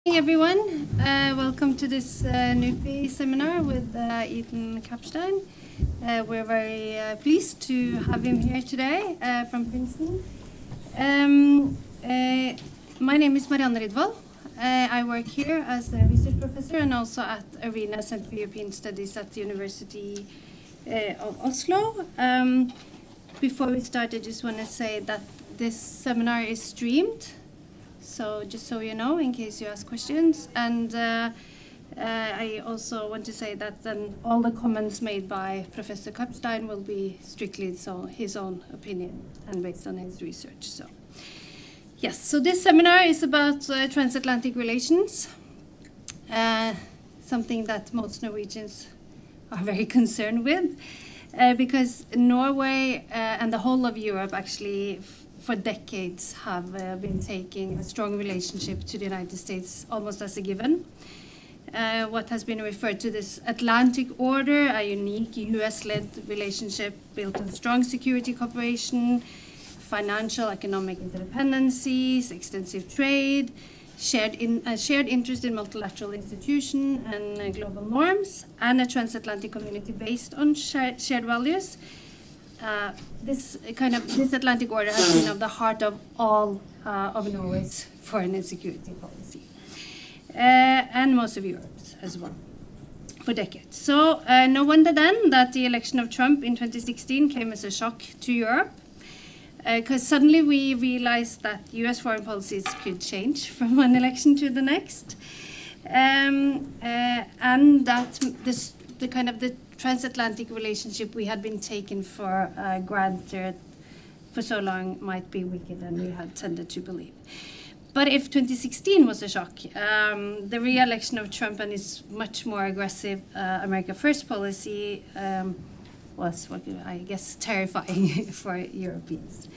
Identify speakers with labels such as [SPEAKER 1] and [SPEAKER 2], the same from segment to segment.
[SPEAKER 1] Hey everyone, welcome to this NUPI seminar with Ethan Kapstein. We're very pleased to have him here today from Princeton. My name is Marianne Rydvold. I work here as a research professor and also at ARENA Center for European Studies at the University of Oslo. Before we start, I just want to say that this seminar is streamed. So just so you know, in case you ask questions. And I also want to say that then all the comments made by Professor Kapstein will be strictly his own opinion and based on his research. So yes, so this seminar is about transatlantic relations, something that most Norwegians are very concerned with, because Norway and the whole of Europe actually for decades have been taking a strong relationship to the United States almost as a given. What has been referred to this Atlantic order, a unique US-led relationship built on strong security cooperation, financial, economic interdependencies, extensive trade, shared interest in multilateral institutions and global norms, and a transatlantic community based on shared values. This Atlantic order has been at the heart of all of Norway's foreign and security policy, and most of Europe's as well, for decades. So no wonder then that the election of Trump in 2016 came as a shock to Europe, because suddenly we realized that US foreign policies could change from one election to the next, and that the transatlantic relationship we had been taken for granted for so long might be weaker than we had tended to believe. But if 2016 was a shock, the re-election of Trump and his much more aggressive America First policy was, I guess, terrifying for Europeans.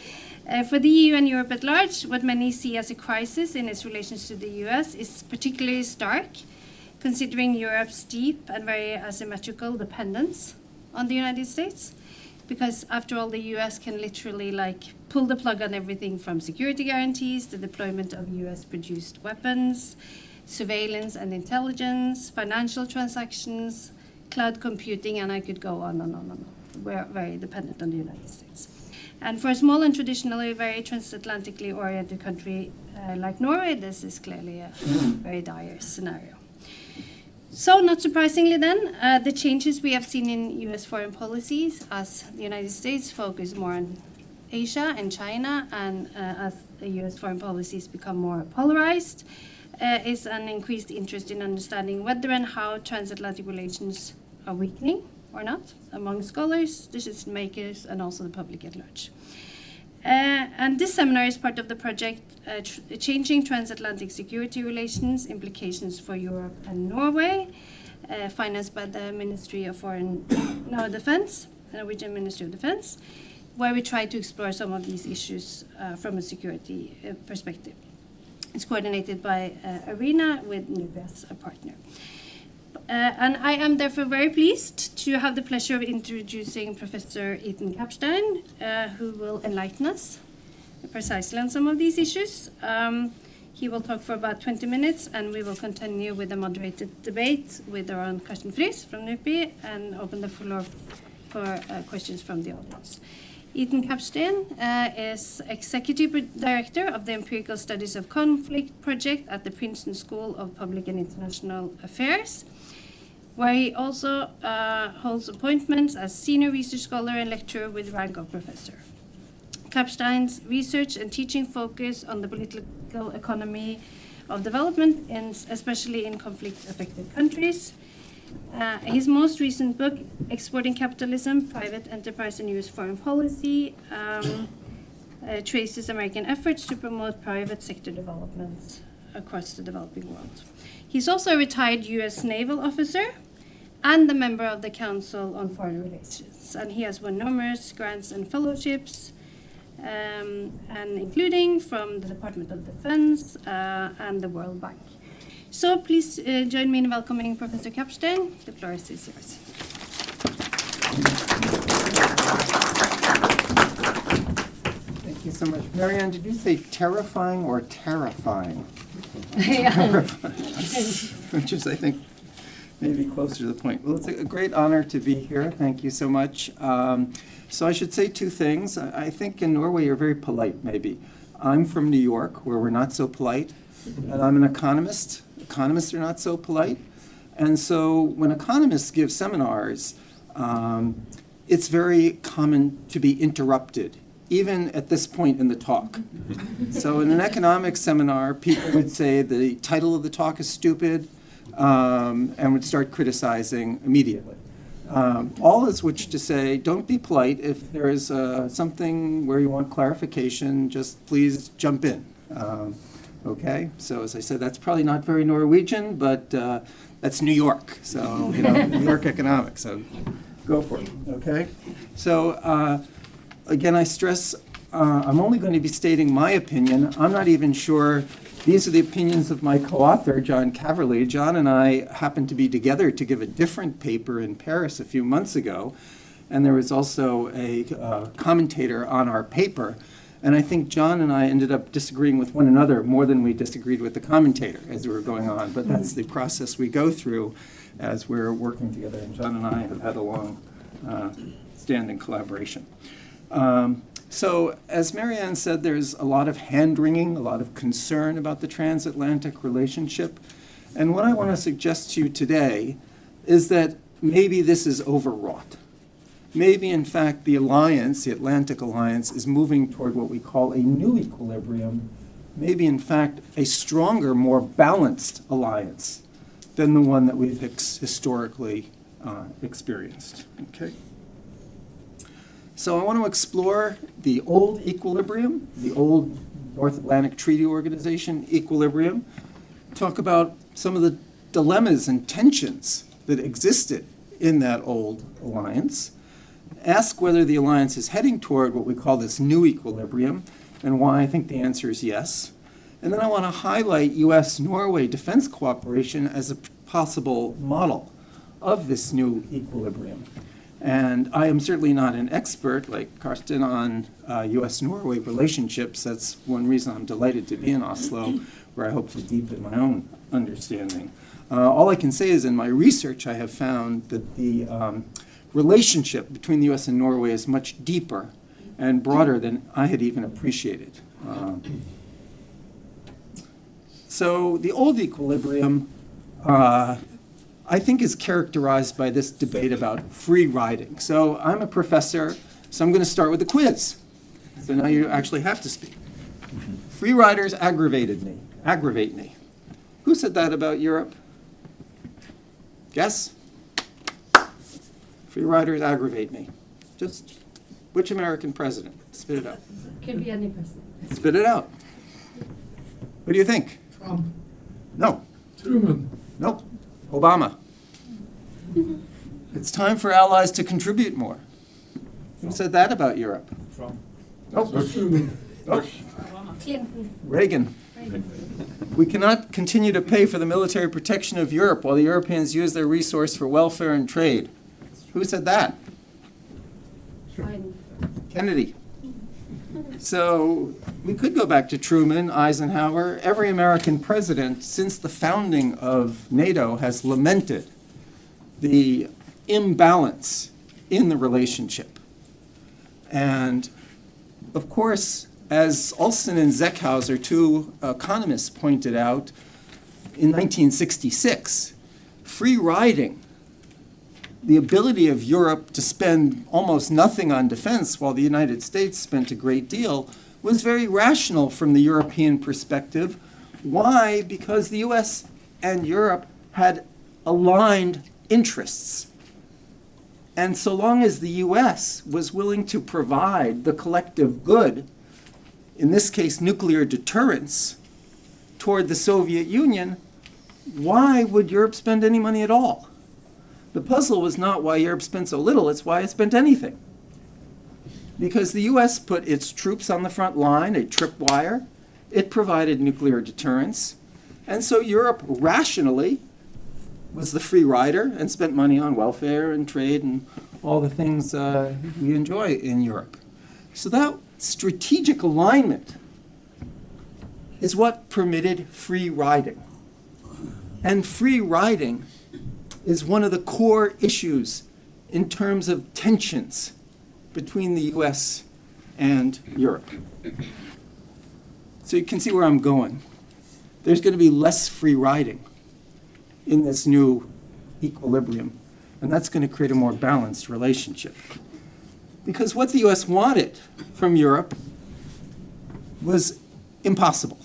[SPEAKER 1] For the EU and Europe at large, what many see as a crisis in its relations to the US is particularly stark, considering Europe's deep and very asymmetrical dependence on the United States. Because after all, the US can literally pull the plug on everything from security guarantees, the deployment of US-produced weapons, surveillance and intelligence, financial transactions, cloud computing, and I could go on and on and on. We're very dependent on the United States. And for a small and traditionally very transatlantically oriented country like Norway, this is clearly a very dire scenario. So, not surprisingly then, the changes we have seen in US foreign policies as the United States focus more on Asia and China, and as the US foreign policies become more polarized, is an increased interest in understanding whether and how transatlantic relations are weakening or not among scholars, decision makers, and also the public at large. And this seminar is part of the project Changing Transatlantic Security Relations, Implications for Europe and Norway, financed by the Ministry of Defense, the Norwegian Ministry of Defense, where we try to explore some of these issues from a security perspective. It's coordinated by ARENA with NUPI as a partner. And I am therefore very pleased to have the pleasure of introducing Professor Ethan Kapstein, who will enlighten us precisely on some of these issues. He will talk for about 20 minutes, and we will continue with a moderated debate with our own Karsten Friis from NUPI and open the floor for questions from the audience. Ethan Kapstein is Executive Director of the Empirical Studies of Conflict Project at the Princeton School of Public and International Affairs, where he also holds appointments as Senior Research Scholar and Lecturer with rank of Professor. Kapstein's research and teaching focus on the political economy of development, especially in conflict-affected countries. His most recent book, Exporting Capitalism, Private Enterprise and US Foreign Policy, traces American efforts to promote private sector developments across the developing world. He's also a retired US naval officer and a member of the Council on Foreign Relations. And he has won numerous grants and fellowships, and including from the Department of Defense and the World Bank. So please join me in welcoming Professor Kapstein. The floor is yours.
[SPEAKER 2] Thank you so much. Marianne, did you say terrifying or terrifying? which is, I think, maybe closer to the point. Well, it's a great honor to be here. Thank you so much. So I should say two things. I think in Norway you're very polite, maybe. I'm from New York, where we're not so polite, and I'm an economist. Economists are not so polite. And so when economists give seminars, it's very common to be interrupted, even at this point in the talk. So in an economics seminar, people would say the title of the talk is stupid, and would start criticizing immediately. All is which to say, don't be polite. If there is something where you want clarification, just please jump in. Okay? So as I said, that's probably not very Norwegian, but that's New York. So, New York economics. So go for it. Okay? So again, I stress I'm only going to be stating my opinion. I'm not even sure. These are the opinions of my co-author, John Caverly. John and I happened to be together to give a different paper in Paris a few months ago, and there was also a commentator on our paper. And I think John and I ended up disagreeing with one another more than we disagreed with the commentator as we were going on. But that's the process we go through as we're working together. And John and I have had a long standing collaboration. So as Marianne said, there's a lot of hand-wringing, a lot of concern about the transatlantic relationship. And what I want to suggest to you today is that maybe this is overwrought. Maybe, in fact, the alliance, the Atlantic Alliance, is moving toward what we call a new equilibrium. Maybe, in fact, a stronger, more balanced alliance than the one that we've historically experienced. Okay? So I want to explore the old equilibrium, the old North Atlantic Treaty Organization equilibrium, talk about some of the dilemmas and tensions that existed in that old alliance, ask whether the alliance is heading toward what we call this new equilibrium, and why I think the answer is yes. And then I want to highlight US-Norway defense cooperation as a possible model of this new equilibrium. And I am certainly not an expert like Kapstein on US-Norway relationships. That's one reason I'm delighted to be in Oslo, where I hope to deepen my own understanding. All I can say is in my research I have found that the relationship between the US and Norway is much deeper and broader than I had even appreciated. So the old equilibrium I think is characterized by this debate about free riding. So I'm a professor, so I'm going to start with a quiz. So now you actually have to speak. Free riders aggravate me. Who said that about Europe? Guess? Free riders aggravate me. Just which American president? Spit it out.
[SPEAKER 3] Could be any president.
[SPEAKER 2] Spit it out. What do you think?
[SPEAKER 4] Trump.
[SPEAKER 2] No.
[SPEAKER 4] Truman.
[SPEAKER 2] Nope. Obama. It's time for allies to contribute more. Who said that about Europe?
[SPEAKER 4] Trump.
[SPEAKER 2] Nope.
[SPEAKER 4] Truman.
[SPEAKER 2] Nope.
[SPEAKER 3] Clinton.
[SPEAKER 2] Reagan. We cannot continue to pay for the military protection of Europe while the Europeans use their resource for welfare and trade. Who said that?
[SPEAKER 3] Biden.
[SPEAKER 2] Kennedy. So we could go back to Truman, Eisenhower. Every American president since the founding of NATO has lamented the imbalance in the relationship. And of course, as Olson and Zeckhauser, two economists, pointed out in 1966, free riding, the ability of Europe to spend almost nothing on defense while the United States spent a great deal, was very rational from the European perspective. Why? Because the US and Europe had aligned interests. And so long as the US was willing to provide the collective good, in this case nuclear deterrence, toward the Soviet Union, why would Europe spend any money at all? The puzzle was not why Europe spent so little, it's why it spent anything. Because the US put its troops on the front line, a tripwire, it provided nuclear deterrence, and so Europe rationally was the free rider and spent money on welfare and trade and all the things we enjoy in Europe. So that strategic alignment is what permitted free riding. And free riding is one of the core issues in terms of tensions between the US and Europe. So you can see where I'm going. There's going to be less free riding in this new equilibrium, and that's going to create a more balanced relationship. Because what the US wanted from Europe was impossible.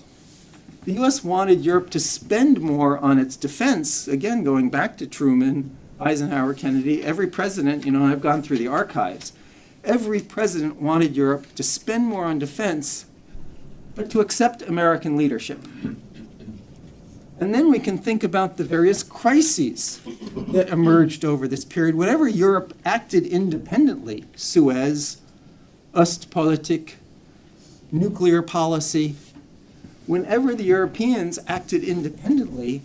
[SPEAKER 2] The US wanted Europe to spend more on its defense, again, going back to Truman, Eisenhower, Kennedy, every president, I've gone through the archives, every president wanted Europe to spend more on defense, but to accept American leadership. And then we can think about the various crises that emerged over this period. Whenever Europe acted independently, Suez, Ostpolitik, nuclear policy, whenever the Europeans acted independently,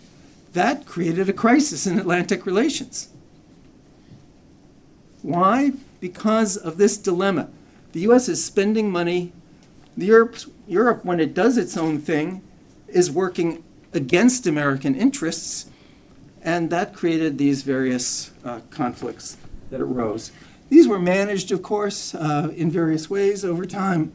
[SPEAKER 2] that created a crisis in Atlantic relations. Why? Because of this dilemma. The US is spending money. Europe, when it does its own thing, is working against American interests, and that created these various conflicts that arose. These were managed, of course, in various ways over time.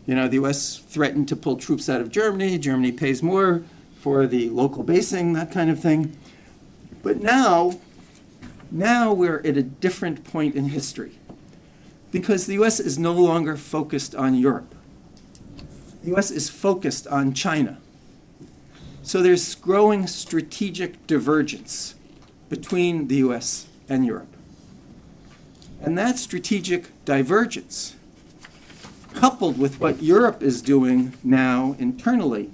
[SPEAKER 2] The US threatened to pull troops out of Germany. Germany pays more for the local basing, that kind of thing. But now we're at a different point in history, because the US is no longer focused on Europe. The US is focused on China. So there's growing strategic divergence between the US and Europe. And that strategic divergence, coupled with what Europe is doing now internally,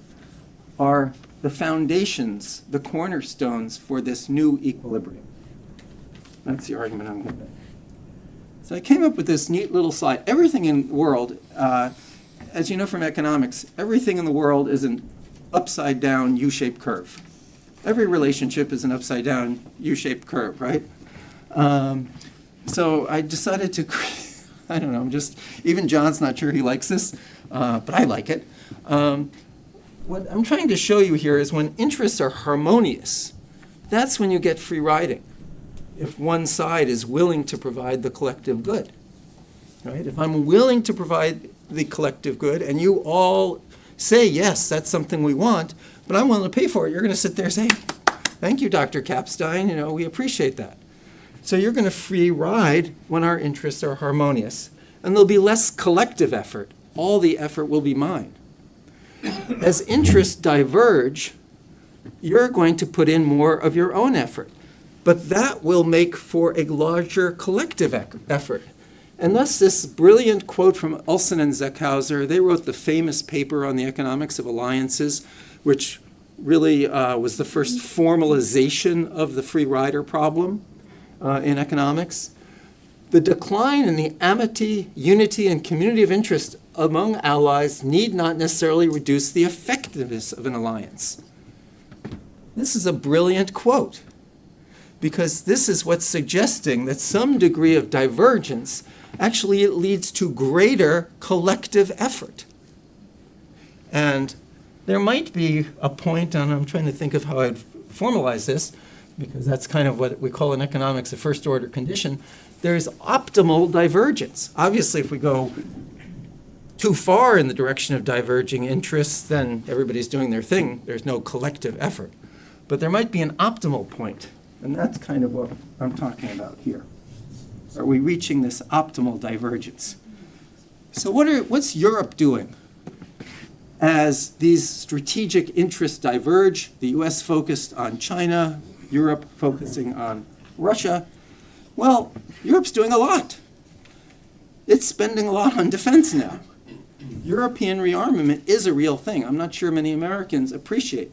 [SPEAKER 2] are the foundations, the cornerstones for this new equilibrium. That's the argument I'm going to make. So I came up with this neat little slide. Everything in the world, as you know from economics, everything in the world is an upside-down U-shaped curve. Every relationship is an upside-down U-shaped curve, right? So I decided to create, I don't know, even John's not sure he likes this, but I like it. What I'm trying to show you here is when interests are harmonious, that's when you get free riding. If one side is willing to provide the collective good, right? If I'm willing to provide the collective good and you all say, yes, that's something we want, but I'm willing to pay for it, you're going to sit there and say, thank you, Dr. Kapstein, we appreciate that. So you're going to free ride when our interests are harmonious. And there'll be less collective effort. All the effort will be mine. As interests diverge, you're going to put in more of your own effort. But that will make for a larger collective effort. And thus this brilliant quote from Ulson and Zeckhauser, they wrote the famous paper on the economics of alliances, which really was the first formalization of the free rider problem in economics. The decline in the amity, unity, and community of interest among allies need not necessarily reduce the effectiveness of an alliance. This is a brilliant quote, because this is what's suggesting that some degree of divergence actually it leads to greater collective effort. And there might be a point, and I'm trying to think of how I'd formalize this, because that's kind of what we call in economics a first order condition. There's optimal divergence. Obviously, if we go too far in the direction of diverging interests, then everybody's doing their thing. There's no collective effort. But there might be an optimal point, and that's kind of what I'm talking about here. Are we reaching this optimal divergence? So what's Europe doing? As these strategic interests diverge, the US focused on China, Europe focusing on Russia. Well, Europe's doing a lot. It's spending a lot on defense now. European rearmament is a real thing. I'm not sure many Americans appreciate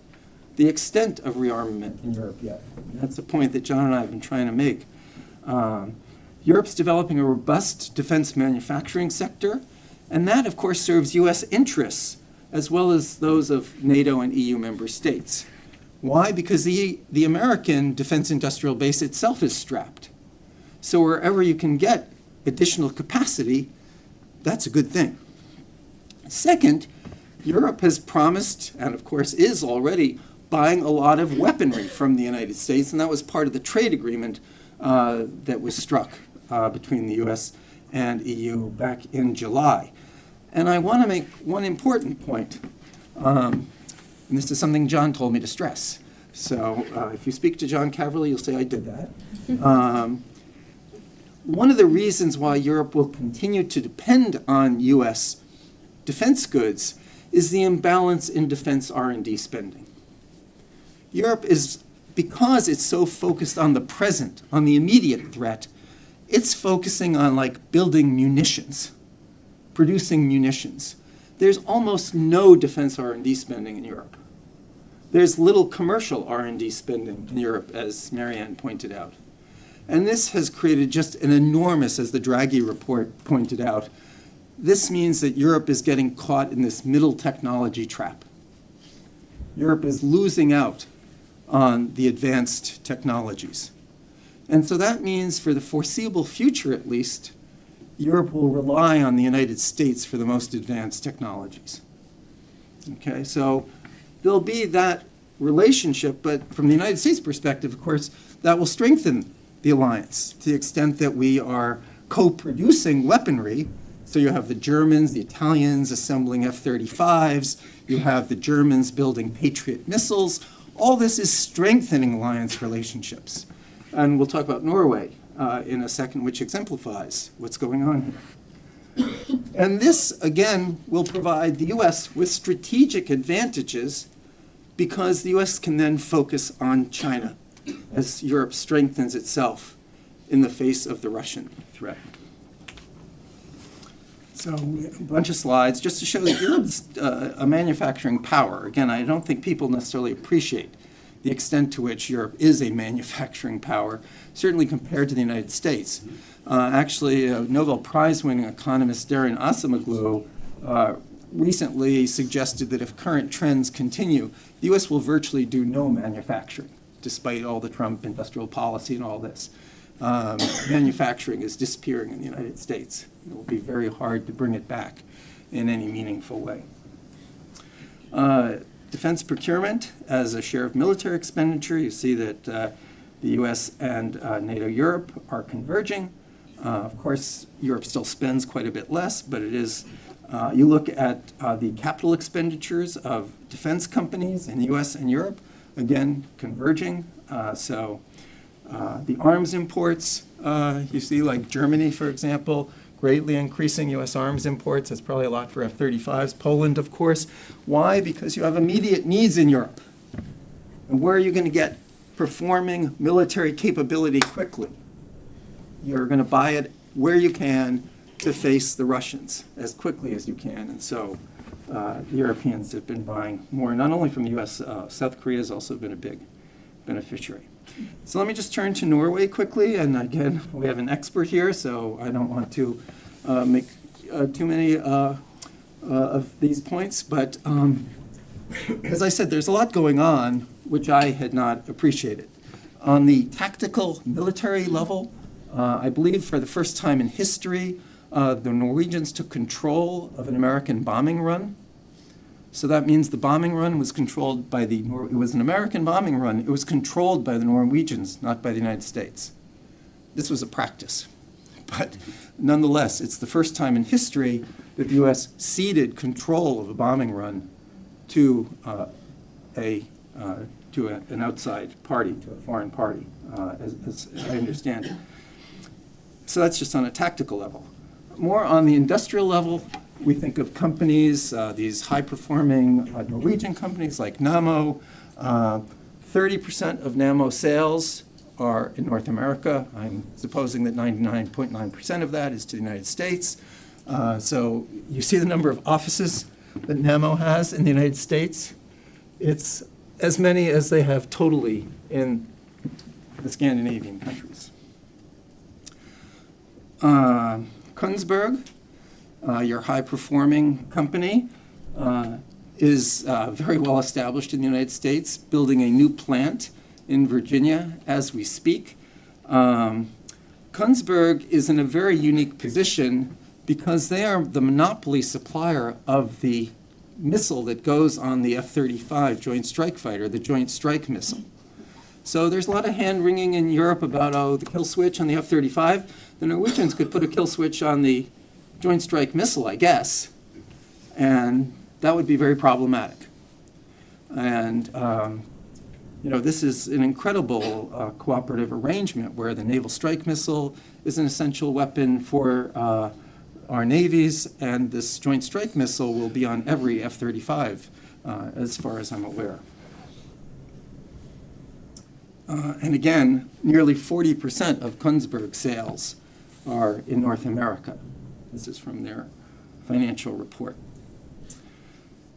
[SPEAKER 2] the extent of rearmament in Europe yet. That's a point that John and I have been trying to make. Europe's developing a robust defense manufacturing sector, and that, of course, serves US interests as well as those of NATO and EU member states. Why? Because the American defense industrial base itself is strapped. So wherever you can get additional capacity, that's a good thing. Second, Europe has promised, and of course is already, buying a lot of weaponry from the United States, and that was part of the trade agreement that was struck between the US and EU back in July. And I want to make one important point, and this is something John told me to stress. So if you speak to John Caverly, you'll say I did that. One of the reasons why Europe will continue to depend on US defense goods is the imbalance in defense R&D spending. Europe is, because it's so focused on the present, on the immediate threat, it's focusing on like building munitions, producing munitions. There's almost no defense R&D spending in Europe. There's little commercial R&D spending in Europe, as Marianne pointed out. And this has created just an enormous, as the Draghi report pointed out, this means that Europe is getting caught in this middle technology trap. Europe is losing out on the advanced technologies. And so that means for the foreseeable future, at least, Europe will rely on the United States for the most advanced technologies. Okay, so there'll be that relationship, but from the United States perspective, of course, that will strengthen the alliance to the extent that we are co-producing weaponry. So you have the Germans, the Italians assembling F-35s, you have the Germans building Patriot missiles. All this is strengthening alliance relationships. And we'll talk about Norway in a second, which exemplifies what's going on here. And this, again, will provide the US with strategic advantages because the US can then focus on China as Europe strengthens itself in the face of the Russian threat. So a bunch of slides just to show that Europe's a manufacturing power. Again, I don't think people necessarily appreciate the extent to which Europe is a manufacturing power, certainly compared to the United States. Actually, Nobel Prize-winning economist Daron Acemoglu recently suggested that if current trends continue, the US will virtually do no manufacturing, despite all the Trump industrial policy and all this. Manufacturing is disappearing in the United States. It will be very hard to bring it back in any meaningful way. Defense procurement as a share of military expenditure, you see that the US and NATO-Europe are converging. Of course, Europe still spends quite a bit less, but it is, you look at the capital expenditures of defense companies in the US and Europe, again, converging. The arms imports, you see like Germany, for example, greatly increasing US arms imports. That's probably a lot for F-35s. Poland, of course. Why? Because you have immediate needs in Europe. And where are you going to get performing military capability quickly? You're going to buy it where you can to face the Russians as quickly as you can. And so the Europeans have been buying more, not only from the US, South Korea has also been a big beneficiary. So let me just turn to Norway quickly, and again, we have an expert here, so I don't want to make too many of these points, but as I said, there's a lot going on which I had not appreciated. On the tactical military level, I believe for the first time in history, the Norwegians took control of an American bombing run. So that means the bombing run was controlled by it was an American bombing run. It was controlled by the Norwegians, not by the United States. This was a practice. But nonetheless, it's the first time in history that the US ceded control of a bombing run to an outside party, to a foreign party, as I understand it. So that's just on a tactical level. More on the industrial level, we think of companies, these high-performing Norwegian companies like Nammo. 30% of Nammo sales are in North America. I'm supposing that 99.9% of that is to the United States. So you see the number of offices that Nammo has in the United States. It's as many as they have totally in the Scandinavian countries. Kongsberg, your high-performing company, is very well established in the United States, building a new plant in Virginia as we speak. Kongsberg is in a very unique position because they are the monopoly supplier of the missile that goes on the F-35 Joint Strike Fighter, the Joint Strike Missile. So there's a lot of hand-wringing in Europe about, oh, the kill switch on the F-35. The Norwegians could put a kill switch on the Joint Strike Missile, I guess, and that would be very problematic. And this is an incredible cooperative arrangement where the naval strike missile is an essential weapon for our navies, and this Joint Strike Missile will be on every F-35, as far as I'm aware. And again, nearly 40% of Kongsberg sales are in North America. This is from their financial report.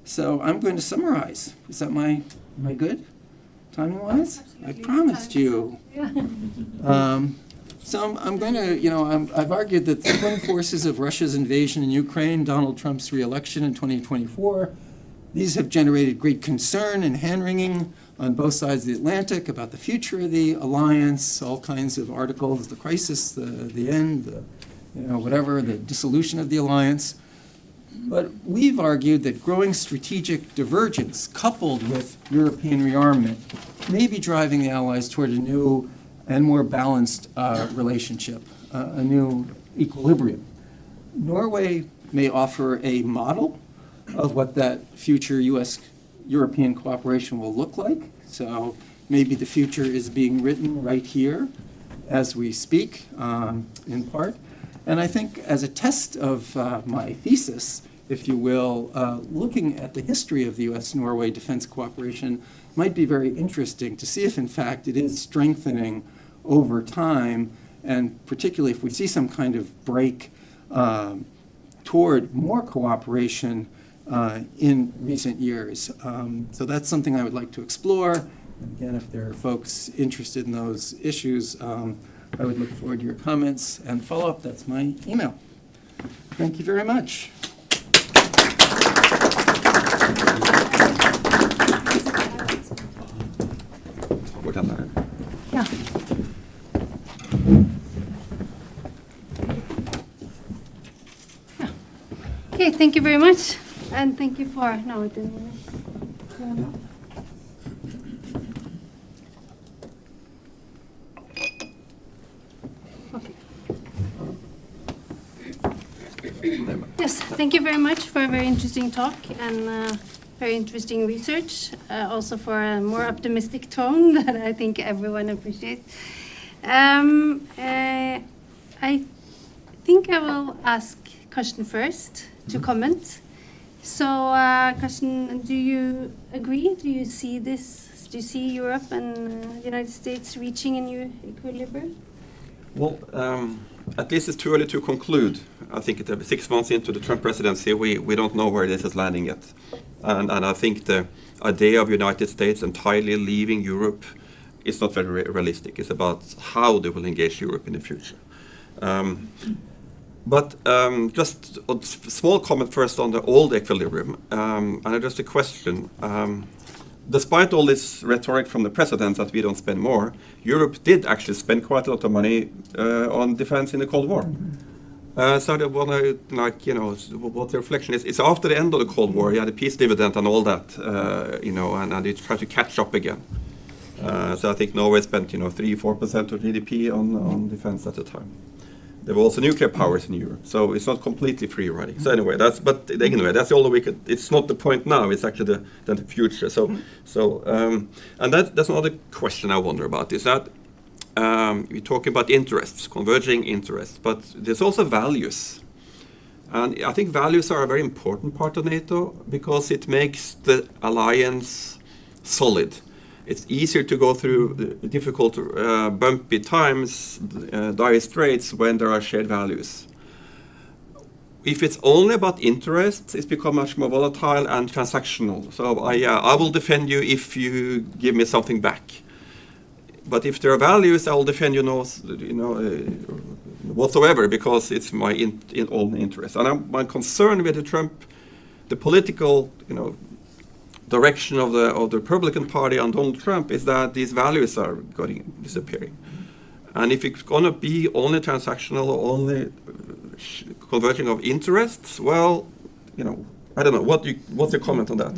[SPEAKER 2] So I'm going to summarize. Is that am I good, timing-wise? I promised you.
[SPEAKER 1] Yeah.
[SPEAKER 2] So I'm going to, I've argued that the twin forces of Russia's invasion in Ukraine, Donald Trump's re-election in 2024, these have generated great concern and hand-wringing on both sides of the Atlantic about the future of the alliance, all kinds of articles, the crisis, the end, whatever, the dissolution of the alliance. But we've argued that growing strategic divergence coupled with European rearmament may be driving the Allies toward a new and more balanced relationship, a new equilibrium. Norway may offer a model of what that future US-European cooperation will look like. So maybe the future is being written right here as we speak, in part. And I think as a test of my thesis, if you will, looking at the history of the US-Norway defense cooperation might be very interesting to see if, in fact, it is strengthening over time, and particularly if we see some kind of break toward more cooperation in recent years. So that's something I would like to explore. And again, if there are folks interested in those issues, I would look forward to your comments and follow-up. That's my email. Thank you very much.
[SPEAKER 4] We're done there.
[SPEAKER 1] Yeah. Yeah. Okay, thank you very much. And thank you for, no, it didn't work. Okay. Yes, thank you very much for a very interesting talk and very interesting research, also for a more optimistic tone that I think everyone appreciates. I think I will ask Karsten first to comment. So, Karsten, do you agree? Do you see this? Do you see Europe and the United States reaching a new equilibrium?
[SPEAKER 4] Well, at least it's too early to conclude. I think 6 months into the Trump presidency, we don't know where this is landing yet. And I think the idea of United States entirely leaving Europe is not very realistic. It's about how they will engage Europe in the future. But just a small comment first on the old equilibrium, and just a question. Despite all this rhetoric from the president that we don't spend more, Europe did actually spend quite a lot of money on defense in the Cold War. So I want to, what the reflection is. It's after the end of the Cold War, you had a peace dividend and all that, and they tried to catch up again. So I think Norway spent, 3-4% of GDP on defense at the time. There were also nuclear powers in Europe, so it's not completely free riding. So anyway, that's all that we could. It's not the point now. It's actually the future. And that's another question I wonder about. Is that we're talking about interests, converging interests, but there's also values, and I think values are a very important part of NATO because it makes the alliance solid. It's easier to go through the difficult, bumpy times, dire straits, when there are shared values. If it's only about interests, it's become much more volatile and transactional. So I will defend you if you give me something back. But if there are values, I will defend you, whatsoever, because it's my own interest. And my concern with the political, direction of the Republican Party and Donald Trump is that these values are disappearing. And if it's going to be only transactional or only converging of interests, well, I don't know. What's your comment on that?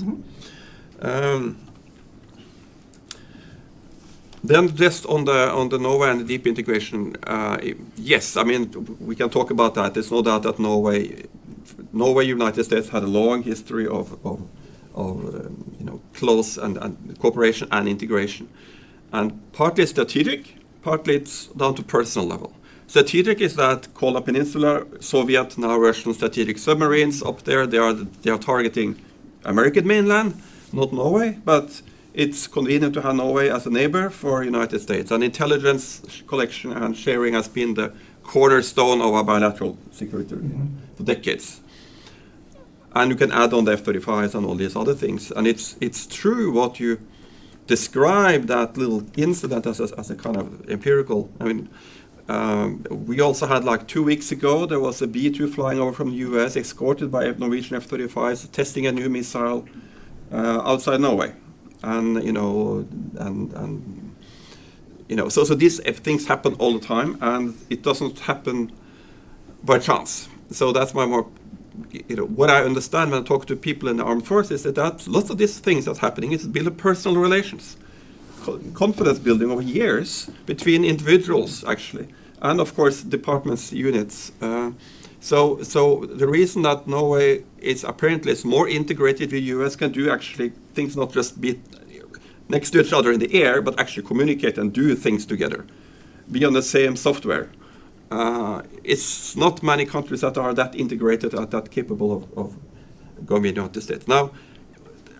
[SPEAKER 4] Then just on the Norway and the deep integration, yes, I mean we can talk about that. There's no doubt that Norway, United States had a long history of close and cooperation and integration, and partly strategic, partly it's down to personal level. Strategic is that Kola Peninsula, Soviet, now Russian strategic submarines up there. They are targeting American mainland, not Norway, but it's convenient to have Norway as a neighbor for United States. And intelligence collection and sharing has been the cornerstone of our bilateral security for decades. And you can add on the F-35s and all these other things. And it's true what you describe that little incident as a kind of empirical. I mean, we also had like 2 weeks ago, there was a B-2 flying over from the US, escorted by Norwegian F-35s, testing a new missile outside Norway. And so these things happen all the time, and it doesn't happen by chance. So that's my more, what I understand when I talk to people in the armed forces is that lots of these things that's happening is build personal relations, confidence building over years between individuals actually, and of course departments, units. So the reason that Norway is apparently more integrated with the US can do actually things not just be next to each other in the air, but actually communicate and do things together, be on the same software. It's not many countries that are that integrated and that capable of going with the United States. Now,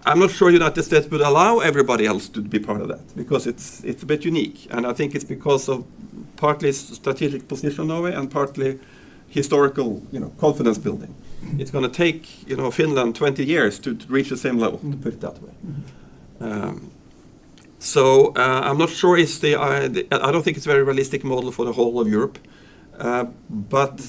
[SPEAKER 4] I'm not sure the United States would allow everybody else to be part of that because it's a bit unique, and I think it's because of partly strategic position of Norway and partly historical, confidence building. It's going to take, Finland 20 years to reach the same level, to put it that way. So I'm not sure I don't think it's a very realistic model for the whole of Europe. But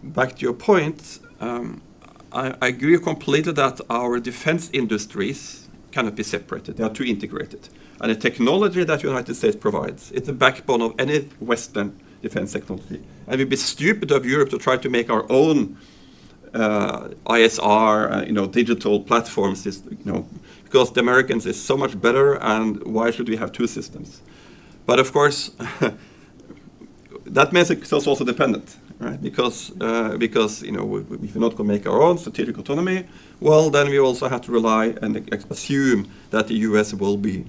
[SPEAKER 4] back to your point, I agree completely that our defense industries cannot be separated. They are too integrated. And the technology that the United States provides, it's the backbone of any Western defense technology. And it would be stupid of Europe to try to make our own ISR, digital platforms, because the Americans is so much better, and why should we have two systems? But of course, that makes us also dependent, right? Because if we're not going to make our own strategic autonomy, well, then we also have to rely and assume that the US will be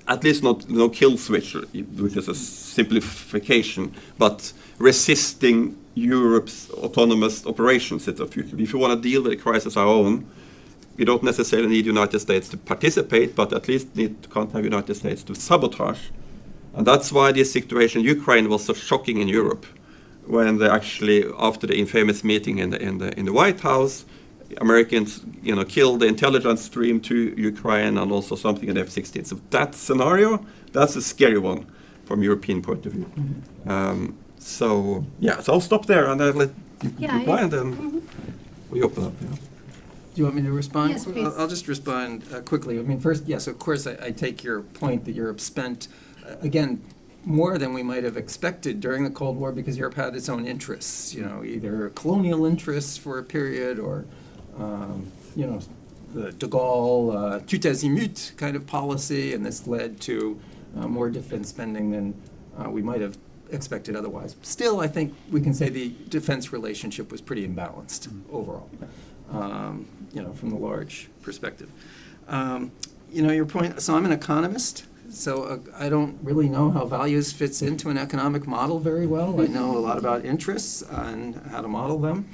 [SPEAKER 4] at least not kill switch, which is a simplification, but resisting Europe's autonomous operations in the future. If you want to deal with the crisis our own, you don't necessarily need the United States to participate, but at least can't have the United States to sabotage. And that's why this situation in Ukraine was so shocking in Europe, when they actually, after the infamous meeting in the White House, Americans, killed the intelligence stream to Ukraine and also something in F-16. So that scenario, that's a scary one from European point of view. So I'll stop there and I'll let you reply, and then we open up. Yeah.
[SPEAKER 2] Do you want me to respond?
[SPEAKER 1] Yes, please.
[SPEAKER 2] I'll just respond quickly. I mean, first, yes, of course, I take your point that Europe spent, again, more than we might have expected during the Cold War, because Europe had its own interests, either colonial interests for a period or, the de Gaulle tout azimut kind of policy, and this led to more defense spending than we might have expected otherwise. Still, I think we can say the defense relationship was pretty imbalanced overall, from the large perspective. Your point, so I'm an economist, so I don't really know how values fits into an economic model very well. I know a lot about interests and how to model them.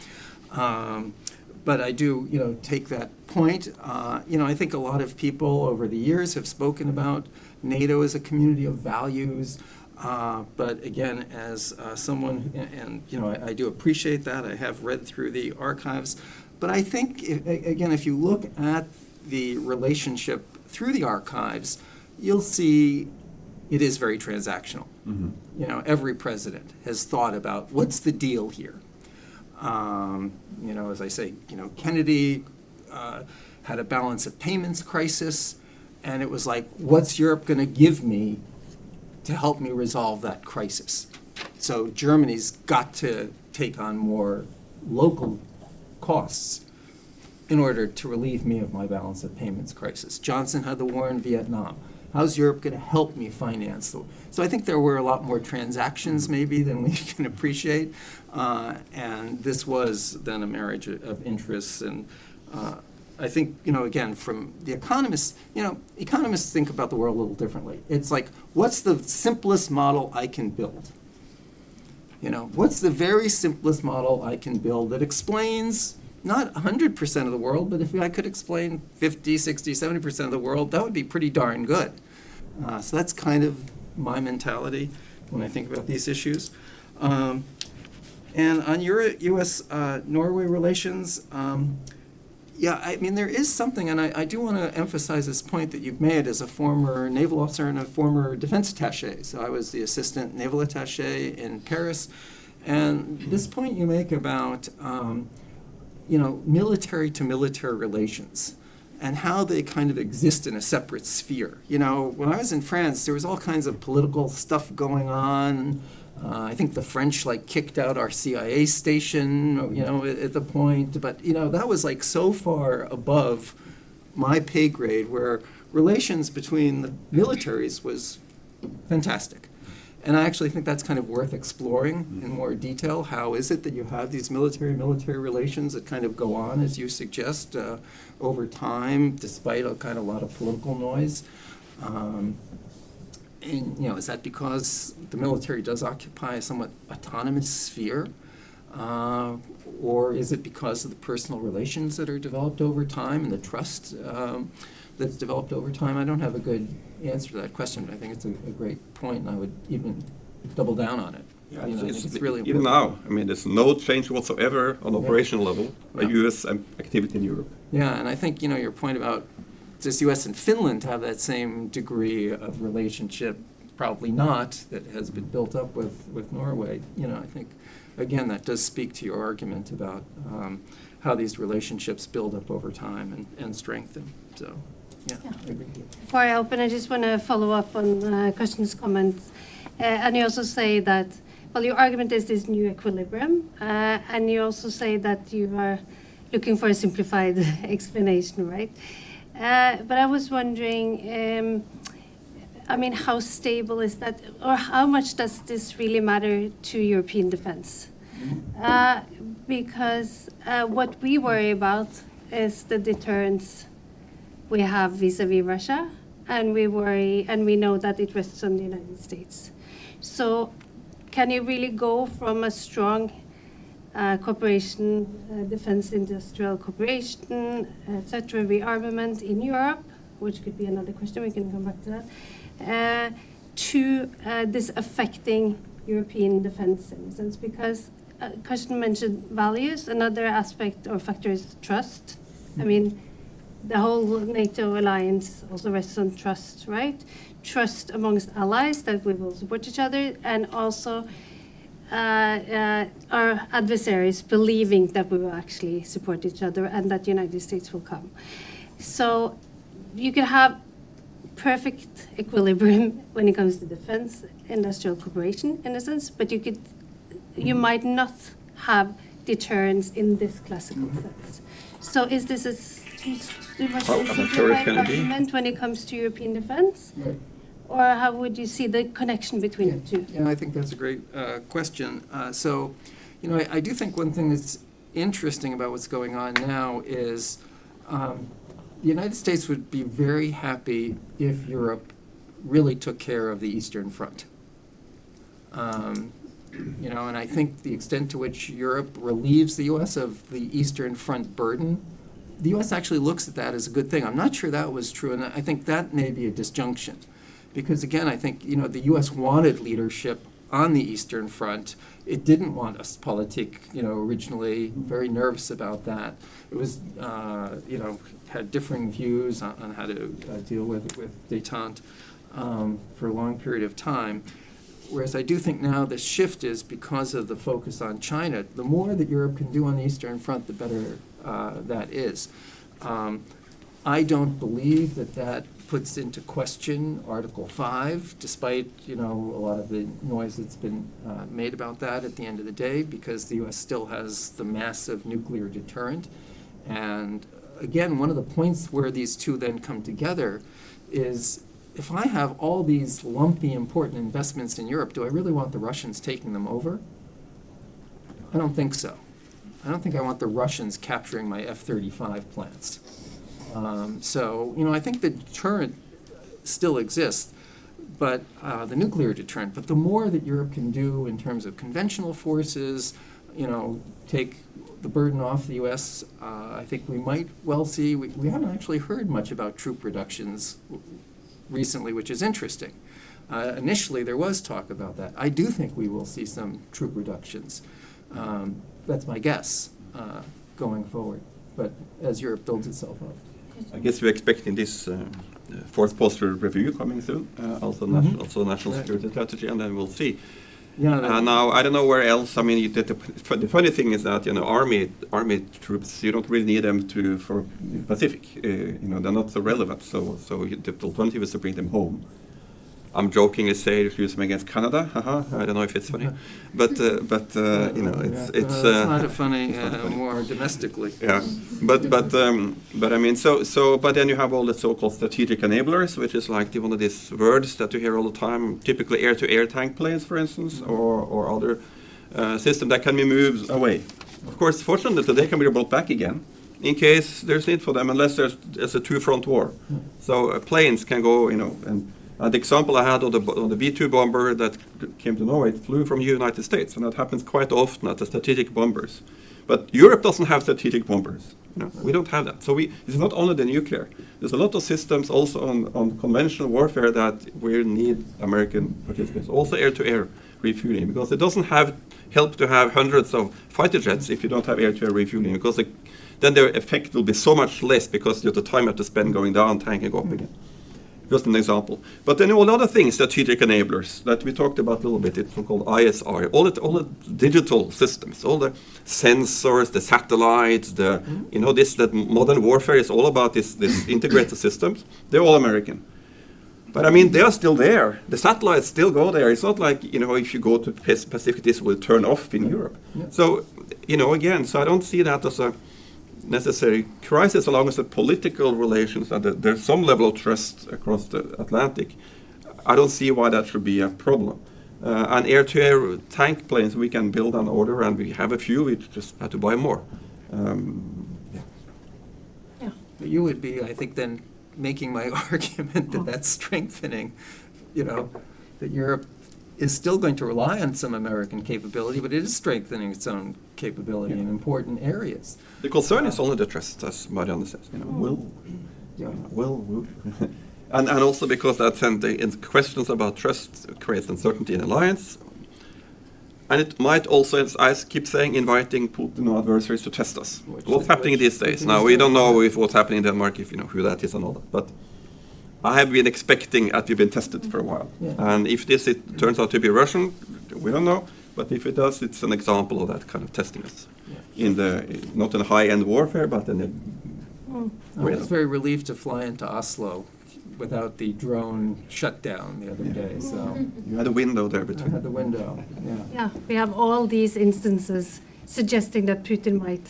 [SPEAKER 2] But I do, take that point. I think a lot of people over the years have spoken about NATO as a community of values. But again, as someone, and I do appreciate that. I have read through the archives. But I think, again, if you look at the relationship through the archives, you'll see it is very transactional. Mm-hmm. Every president has thought about what's the deal here. As I say, Kennedy had a balance of payments crisis, and it was like, what's Europe going to give me to help me resolve that crisis? So Germany's got to take on more local costs in order to relieve me of my balance of payments crisis. Johnson had the war in Vietnam. How's Europe going to help me finance the war? So I think there were a lot more transactions maybe than we can appreciate. And this was then a marriage of interests. And I think, again, from the economists, economists think about the world a little differently. It's like, what's the simplest model I can build? What's the very simplest model I can build that explains not 100% of the world, but if I could explain 50, 60, 70% of the world, that would be pretty darn good. So that's kind of my mentality when I think about these issues. And on US-Norway relations, yeah, I mean, there is something, and I do want to emphasize this point that you've made as a former naval officer and a former defense attaché. So I was the assistant naval attaché in Paris. And this point you make about, military to military relations and how they kind of exist in a separate sphere. When I was in France, there was all kinds of political stuff going on. I think the French kicked out our CIA station, at the point. But, that was so far above my pay grade where relations between the militaries was fantastic. And I actually think that's kind of worth exploring in more detail. How is it that you have these military-military relations that kind of go on, as you suggest, over time, despite a lot of political noise? And, is that because the military does occupy a somewhat autonomous sphere? Or is it because of the personal relations that are developed over time and the trust that's developed over time? I don't have a good answer to that question, but I think it's a great point, and I would even double down on it.
[SPEAKER 4] Yeah,
[SPEAKER 2] I think it's really important.
[SPEAKER 4] even now, I mean, there's no change whatsoever on operational level by U.S. activity in Europe.
[SPEAKER 2] Yeah, and I think, your point about does U.S. and Finland have that same degree of relationship? Probably not, that has been built up with Norway. I think, again, that does speak to your argument about how these relationships build up over time and strengthen. So, yeah. I agree.
[SPEAKER 1] Before I open, I just want to follow up on questions, comments. And you also say that, well, your argument is this new equilibrium. And you also say that you are looking for a simplified explanation, right? But I was wondering, how stable is that? Or how much does this really matter to European defense? Because what we worry about is the deterrence we have vis-a-vis Russia, and we worry, and we know that it rests on the United States. So can you really go from a strong cooperation, defense industrial cooperation, etc., rearmament in Europe, which could be another question, we can come back to that, to this affecting European defense in a sense? Because Karsten mentioned values. Another aspect or factor is trust. I mean, the whole NATO alliance also rests on trust, right? Trust amongst allies that we will support each other, and also our adversaries believing that we will actually support each other and that the United States will come. So you can have perfect equilibrium when it comes to defense industrial cooperation in a sense, but you might not have deterrence in this classical sense. So is this too much of a simplified argument when it comes to European defense?
[SPEAKER 2] Right.
[SPEAKER 1] Or how would you see the connection between the two?
[SPEAKER 2] Yeah, I think that's a great question. So, I do think one thing that's interesting about what's going on now is the United States would be very happy if Europe really took care of the Eastern Front. And I think the extent to which Europe relieves the U.S. of the Eastern Front burden, the U.S. actually looks at that as a good thing. I'm not sure that was true, and I think that may be a disjunction. Because again, I think, the U.S. wanted leadership on the Eastern Front. It didn't want Ostpolitik, originally, very nervous about that. It was, had differing views on how to deal with détente for a long period of time. Whereas I do think now the shift is because of the focus on China. The more that Europe can do on the Eastern Front, the better that is. I don't believe that puts into question Article 5, despite, a lot of the noise that's been made about that at the end of the day, because the U.S. still has the massive nuclear deterrent. And again, one of the points where these two then come together is, if I have all these lumpy, important investments in Europe, do I really want the Russians taking them over? I don't think so. I don't think I want the Russians capturing my F-35 plants. So, I think the deterrent still exists, but the nuclear deterrent. But the more that Europe can do in terms of conventional forces, take the burden off the U.S., I think we might well see, we haven't actually heard much about troop reductions recently, which is interesting. Initially, there was talk about that. I do think we will see some troop reductions. That's my guess going forward, but as Europe builds itself up.
[SPEAKER 4] I guess we're expecting this fourth posture review coming soon, also national security strategy, and then we'll see.
[SPEAKER 2] Yeah.
[SPEAKER 4] Now, I don't know where else. I mean, the funny thing is that army troops, you don't really need them for Pacific. They're not so relevant. So the alternative is to bring them home. I'm jokingly saying use them against Canada. I don't know if it's funny, but it's
[SPEAKER 2] not a funny, more domestically.
[SPEAKER 4] Yeah, but I mean, but then you have all the so-called strategic enablers, which is like one of these words that you hear all the time. Typically, air-to-air tank planes, for instance, or other systems that can be moved away. Of course, fortunately, they can be brought back again in case there's need for them, unless there's a two-front war. So planes can go, and the example I had on the B-2 bomber that came to Norway, it flew from the United States, and that happens quite often at the strategic bombers. But Europe doesn't have strategic bombers. We don't have that. So it's not only the nuclear. There's a lot of systems also on conventional warfare that we need American participants. Also air-to-air refueling, because it doesn't help to have hundreds of fighter jets if you don't have air-to-air refueling, because then their effect will be so much less because of the time you have to spend going down, tank, and go up again. Just an example. But then all other things, strategic enablers that we talked about a little bit, it's called ISR, all the digital systems, all the sensors, the satellites, that modern warfare is all about this integrated systems. They're all American. But I mean, they are still there. The satellites still go there. It's not like, if you go to Pacific, this will turn off in Europe. Yeah. So, again, so I don't see that as a necessary crisis, along with the political relations, and there's some level of trust across the Atlantic. I don't see why that should be a problem. And air-to-air tank planes we can build on order, and we have a few. We just have to buy more.
[SPEAKER 2] Yeah. But you would be, I think, then making my argument that that's strengthening. That Europe is still going to rely on some American capability, but it is strengthening its own capability in important areas.
[SPEAKER 4] The concern is only the trust, as Marianne says. Will. And also because that the questions about trust creates uncertainty in alliance. And it might also, as I keep saying, inviting Putin and adversaries to test us. What's happening these days? Now, we don't know if what's happening in Denmark, if who that is and all that. But I have been expecting that we've been tested for a while. Yeah. And if it turns out to be Russian, we don't know. But if it does, it's an example of that kind of testing us. Yeah. Not in high-end warfare, but in
[SPEAKER 2] I was very relieved to fly into Oslo without the drone shutdown the other day. So
[SPEAKER 4] you had a window there between.
[SPEAKER 2] I had the window,
[SPEAKER 1] Yeah, we have all these instances suggesting that Putin might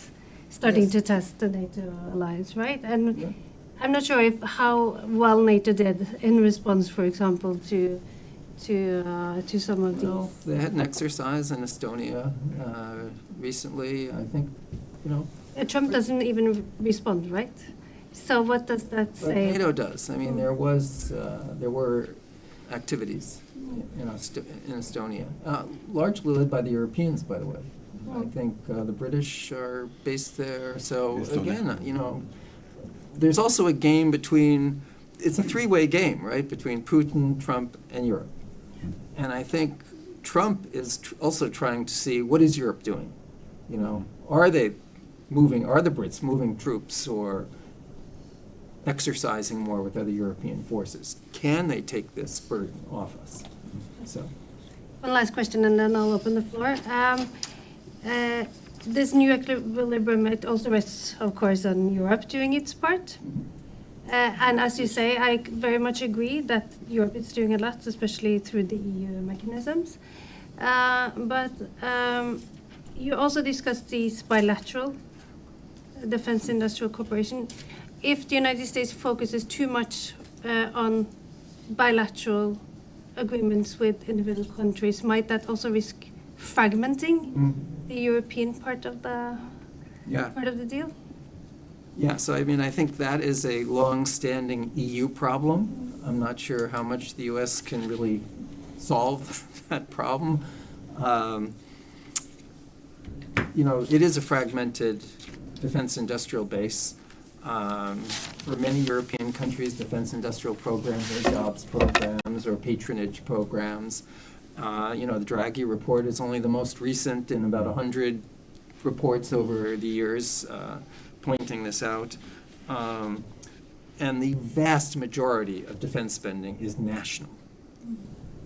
[SPEAKER 1] starting to test the NATO alliance, right? And I'm not sure how well NATO did in response, for example, to some of these.
[SPEAKER 2] Well, they had an exercise in Estonia recently. I think,
[SPEAKER 1] Trump doesn't even respond, right? So what does that say?
[SPEAKER 2] NATO does. I mean, there were activities in Estonia, largely led by the Europeans, by the way. I think the British are based there. So again, there's also a game it's a three-way game, right, between Putin, Trump, and Europe. And I think Trump is also trying to see, what is Europe doing? Are the Brits moving troops or exercising more with other European forces? Can they take this burden off us? So,
[SPEAKER 1] one last question, and then I'll open the floor. This new equilibrium, it also rests, of course, on Europe doing its part. And as you say, I very much agree that Europe is doing a lot, especially through the EU mechanisms. But you also discussed these bilateral defense industrial cooperation. If the United States focuses too much on bilateral agreements with individual countries, might that also risk fragmenting the European part of the deal?
[SPEAKER 2] Yeah, so I mean, I think that is a long-standing EU problem. I'm not sure how much the U.S. can really solve that problem. It is a fragmented defense industrial base. For many European countries, defense industrial programs are jobs programs or patronage programs. The Draghi report is only the most recent in about 100 reports over the years pointing this out. And the vast majority of defense spending is national.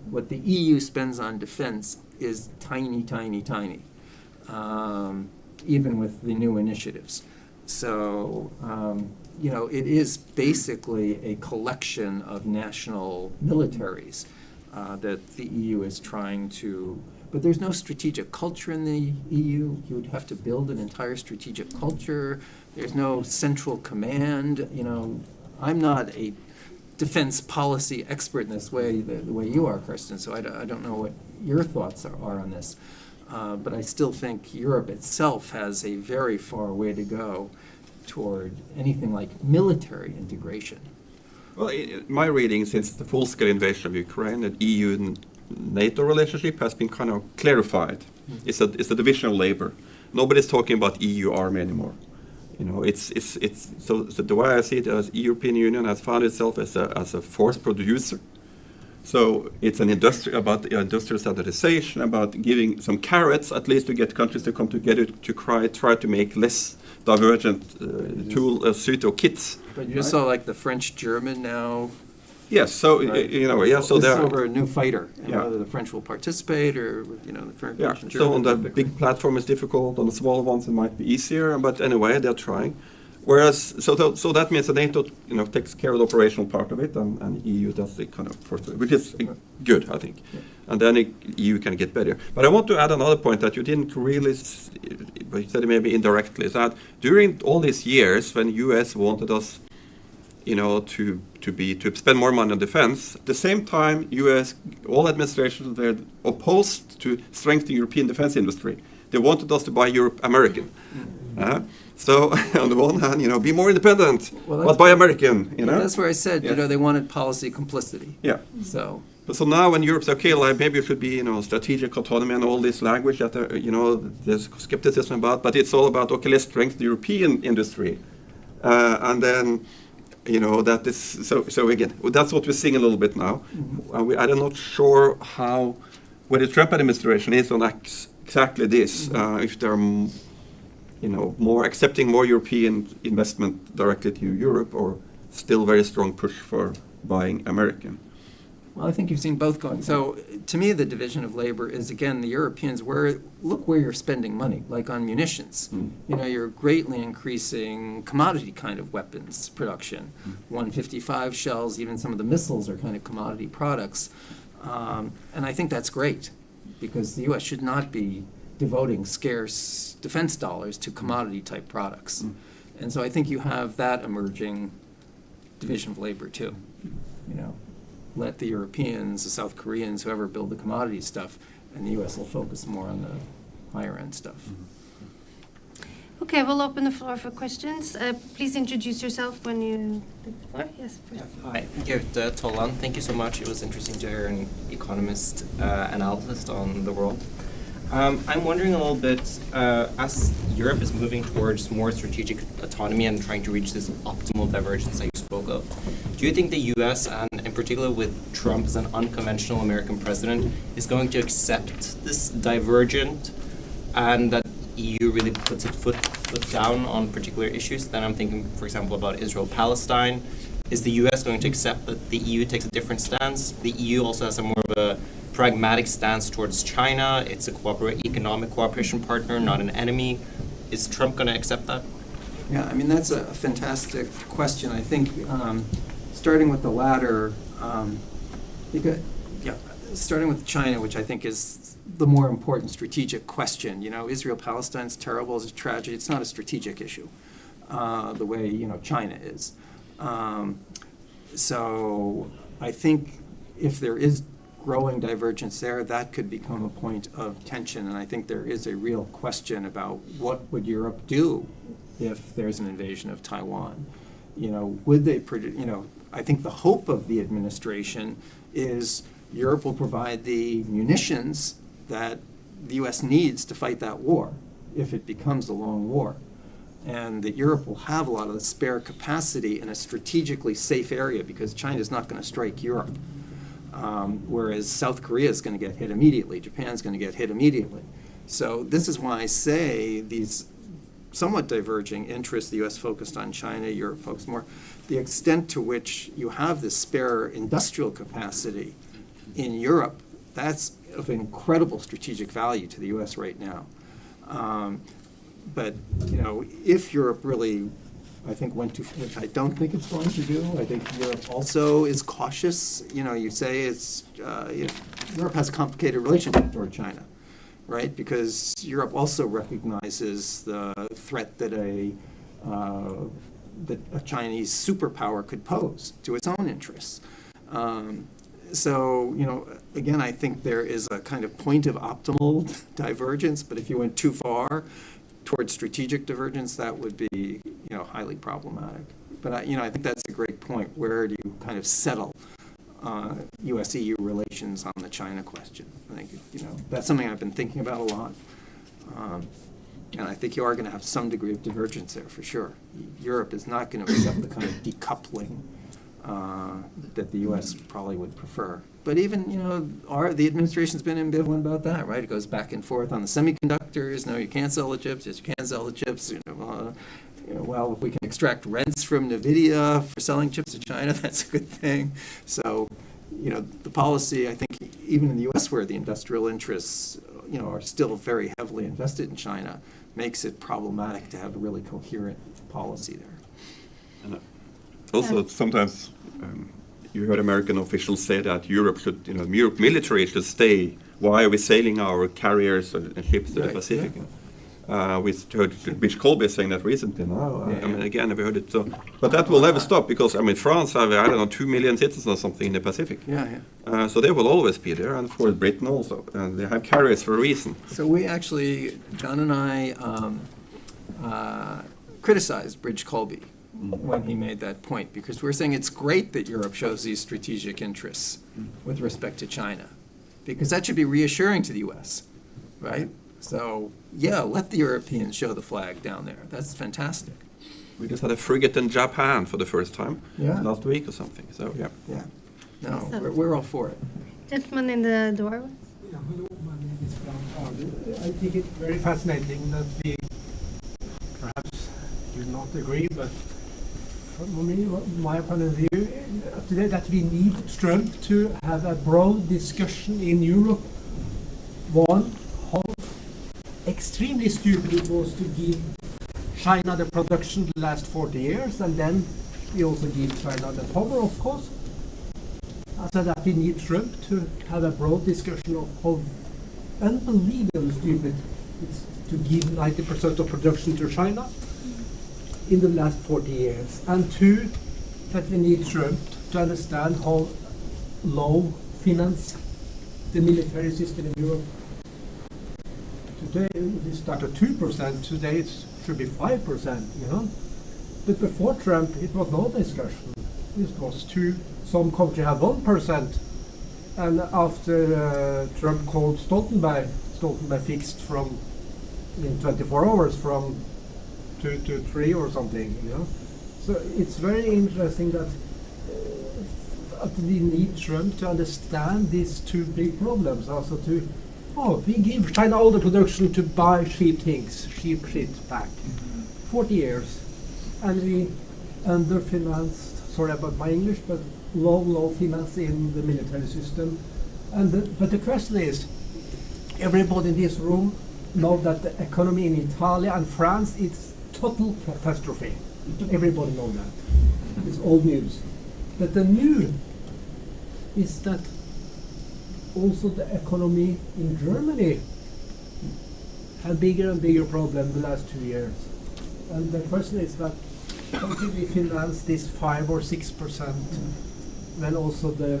[SPEAKER 2] What the EU spends on defense is tiny, tiny, tiny, even with the new initiatives. So, it is basically a collection of national militaries that the EU is trying to, but there's no strategic culture in the EU. You would have to build an entire strategic culture. There's no central command. I'm not a defense policy expert in this way, the way you are, Karsten, so I don't know what your thoughts are on this. But I still think Europe itself has a very far way to go toward anything like military integration.
[SPEAKER 4] Well, my reading since the full-scale invasion of Ukraine, that EU and NATO relationship has been kind of clarified. It's a division of labor. Nobody's talking about EU army anymore. So the way I see it, as European Union has found itself as a force producer. So it's an about industrial standardization, about giving some carrots at least to get countries to come together to try to make less divergent suit or kits.
[SPEAKER 2] But you just saw like the French-German now.
[SPEAKER 4] Yes, so
[SPEAKER 2] right. So
[SPEAKER 4] they're
[SPEAKER 2] over a new fighter, whether the French will participate or the French.
[SPEAKER 4] Yeah.
[SPEAKER 2] And
[SPEAKER 4] So on the big platform is difficult. On the small ones it might be easier. But anyway, they're trying. Whereas, so that means that NATO, takes care of the operational part of it, and EU does the kind of first, which is good, I think.
[SPEAKER 2] Yeah.
[SPEAKER 4] And then EU can get better. But I want to add another point that you didn't really, but you said it maybe indirectly, is that during all these years when US wanted us, to spend more money on defense, at the same time, US, all administrations were opposed to strengthening European defense industry. They wanted us to buy American. So on the one hand, be more independent, but buy American.
[SPEAKER 2] That's where I said, they wanted policy complicity.
[SPEAKER 4] Yeah.
[SPEAKER 2] So
[SPEAKER 4] now when Europe says, okay, maybe it should be, strategic autonomy and all this language that, there's skepticism about, but it's all about, okay, let's strengthen the European industry. And then, that is, so again, that's what we're seeing a little bit now. Mm-hmm. I'm not sure where the Trump administration is on exactly this, if they're more accepting more European investment directly to Europe, or still very strong push for buying American.
[SPEAKER 2] Well, I think you've seen both going. So to me, the division of labor is, again, the Europeans, look where you're spending money, like on munitions. You're greatly increasing commodity kind of weapons production. 155 shells, even some of the missiles are kind of commodity products. And I think that's great, because the U.S. should not be devoting scarce defense dollars to commodity-type products. And so I think you have that emerging division of labor, too. Let the Europeans, the South Koreans, whoever build the commodity stuff, and the U.S. will focus more on the higher-end stuff.
[SPEAKER 1] Okay, we'll open the floor for questions. Please introduce yourself when you take the floor. Yes, first.
[SPEAKER 5] Hi, Gert Tolland. Thank you so much. It was interesting to hear an economist analysis on the world. I'm wondering a little bit, as Europe is moving towards more strategic autonomy and trying to reach this optimal divergence that you spoke of, do you think the U.S., and in particular with Trump as an unconventional American president, is going to accept this divergent, and that EU really puts its foot down on particular issues? Then I'm thinking, for example, about Israel-Palestine. Is the U.S. going to accept that the EU takes a different stance? The EU also has a more of a pragmatic stance towards China. It's a economic cooperation partner, not an enemy. Is Trump going to accept that?
[SPEAKER 2] Yeah, I mean, that's a fantastic question. I think starting with the latter, starting with China, which I think is the more important strategic question. You know, Israel-Palestine's terrible, it's a tragedy. It's not a strategic issue the way, you know, China is. So I think if there is growing divergence there, that could become a point of tension. And I think there is a real question about what would Europe do if there's an invasion of Taiwan. You know, would they, you know, I think the hope of the administration is Europe will provide the munitions that the U.S. needs to fight that war if it becomes a long war. And that Europe will have a lot of the spare capacity in a strategically safe area because China's not going to strike Europe. Whereas South Korea is going to get hit immediately, Japan's going to get hit immediately. So this is why I say these somewhat diverging interests, the U.S. focused on China, Europe focused more, the extent to which you have this spare industrial capacity in Europe, that's of incredible strategic value to the U.S. right now. But, you know, if Europe really, I think, went to, which I don't think it's going to do, I think Europe also is cautious. You know, you say it's, you know, Europe has a complicated relationship toward China, right? Because Europe also recognizes the threat that a Chinese superpower could pose to its own interests. So, you know, again, I think there is a kind of point of optimal divergence, but if you went too far towards strategic divergence, that would be, you know, highly problematic. But, you know, I think that's a great point. Where do you kind of settle U.S.-EU relations on the China question? I think, you know, that's something I've been thinking about a lot. And I think you are going to have some degree of divergence there, for sure. Europe is not going to accept the kind of decoupling that the U.S. probably would prefer. But even, you know, the administration's been ambivalent about that, right? It goes back and forth on the semiconductors. No, you can't sell the chips. Yes, you can sell the chips. You know, well, if we can extract rents from NVIDIA for selling chips to China, that's a good thing. So, you know, the policy, I think, even in the U.S., where the industrial interests, you know, are still very heavily invested in China, makes it problematic to have a really coherent policy there.
[SPEAKER 4] And also, sometimes you heard American officials say that Europe should, you know, Europe military should stay. Why are we sailing our carriers and ships to the Pacific?
[SPEAKER 2] Yeah.
[SPEAKER 4] We heard Rich Colby saying that recently. No,
[SPEAKER 2] Yeah.
[SPEAKER 4] I mean, again, we heard it. So, but that will never stop because, I mean, France have, I don't know, 2 million citizens or something in the Pacific.
[SPEAKER 2] Yeah.
[SPEAKER 4] So they will always be there, and for Britain also. And they have carriers for a reason.
[SPEAKER 2] So we actually, John and I, criticized Bridge Colby when he made that point, because we're saying it's great that Europe shows these strategic interests with respect to China, because that should be reassuring to the U.S., right? So, yeah, let the Europeans show the flag down there. That's fantastic.
[SPEAKER 4] We just had a frigate in Japan for the first time
[SPEAKER 2] Yeah.
[SPEAKER 4] last week or something. So, yeah.
[SPEAKER 2] Yeah. No, we're all for it.
[SPEAKER 1] Gentleman in the door.
[SPEAKER 6] Yeah, hello, my name is Frank Arne. I think it's very fascinating that we perhaps do not agree, but from me, my point of view today, that we need Trump to have a broad discussion in Europe. One, how extremely stupid it was to give China the production the last 40 years, and then we also give China the power, of course. So that we need Trump to have a broad discussion of how unbelievably stupid it's to give 90% of production to China in the last 40 years. And two, that we need Trump to understand how low finance the military system in Europe. Today we start at 2%, today it should be 5%, you know. But before Trump it was no discussion. It was some country have 1%, and after Trump called Stoltenberg fixed from in 24 hours from 2 to 3 or something, you know. So it's very interesting that we need Trump to understand these two big problems. Also we give China all the production to buy cheap things, cheap shit back. 40 years, and we underfinanced. Sorry about my English, but low finance in the military system. But the question is, everybody in this room knows that the economy in Italy and France is total catastrophe. Everybody knows that. It's old news. But the new is that also the economy in Germany had bigger and bigger problem the last 2 years. And the question is that how can we finance this 5 or 6% when also the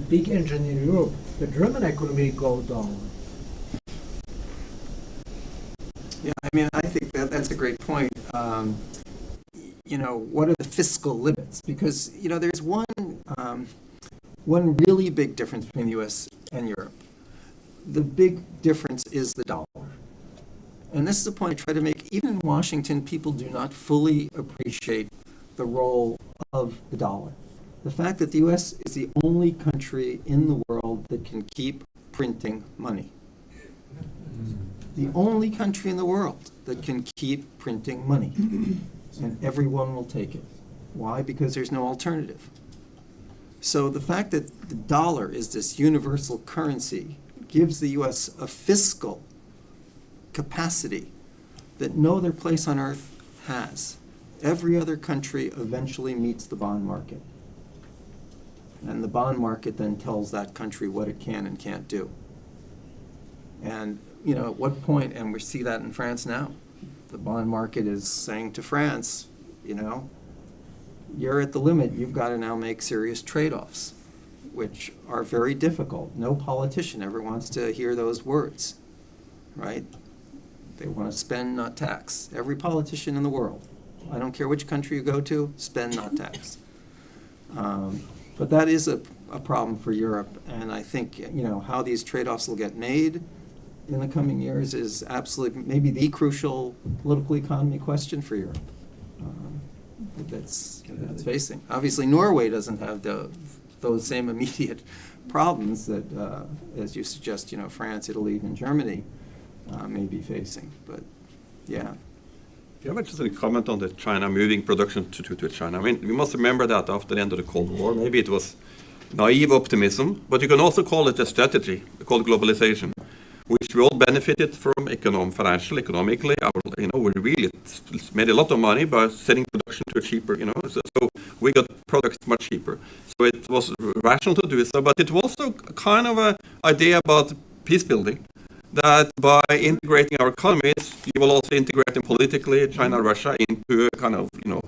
[SPEAKER 6] big engine in Europe, the German economy, go down?
[SPEAKER 2] Yeah, I mean, I think that's a great point. You know, what are the fiscal limits? Because, you know, there's one really big difference between the U.S. and Europe. The big difference is the dollar. And this is a point I try to make. Even in Washington, people do not fully appreciate the role of the dollar. The fact that the U.S. is the only country in the world that can keep printing money. The only country in the world that can keep printing money. And everyone will take it. Why? Because there's no alternative. So the fact that the dollar is this universal currency gives the U.S. a fiscal capacity that no other place on earth has. Every other country eventually meets the bond market. And the bond market then tells that country what it can and can't do. And, you know, at what point, and we see that in France now, the bond market is saying to France, you know, you're at the limit, you've got to now make serious trade-offs, which are very difficult. No politician ever wants to hear those words, right? They want to spend, not tax. Every politician in the world, I don't care which country you go to, spend, not tax. But that is a problem for Europe, and I think, you know, how these trade-offs will get made in the coming years is absolutely maybe the crucial political economy question for Europe that's facing. Obviously, Norway doesn't have those same immediate problems that, as you suggest, you know, France, Italy, and Germany may be facing. But yeah.
[SPEAKER 4] Yeah, but just a comment on the China moving production to China. I mean, we must remember that after the end of the Cold War, maybe it was naive optimism, but you can also call it a strategy called globalization, which we all benefited from financially, economically. You know, we really made a lot of money by sending production to a cheaper, you know, so we got products much cheaper. So it was rational to do so, but it was also kind of an idea about peace building, that by integrating our economies, you will also integrate them politically, China and Russia, into a kind of, you know,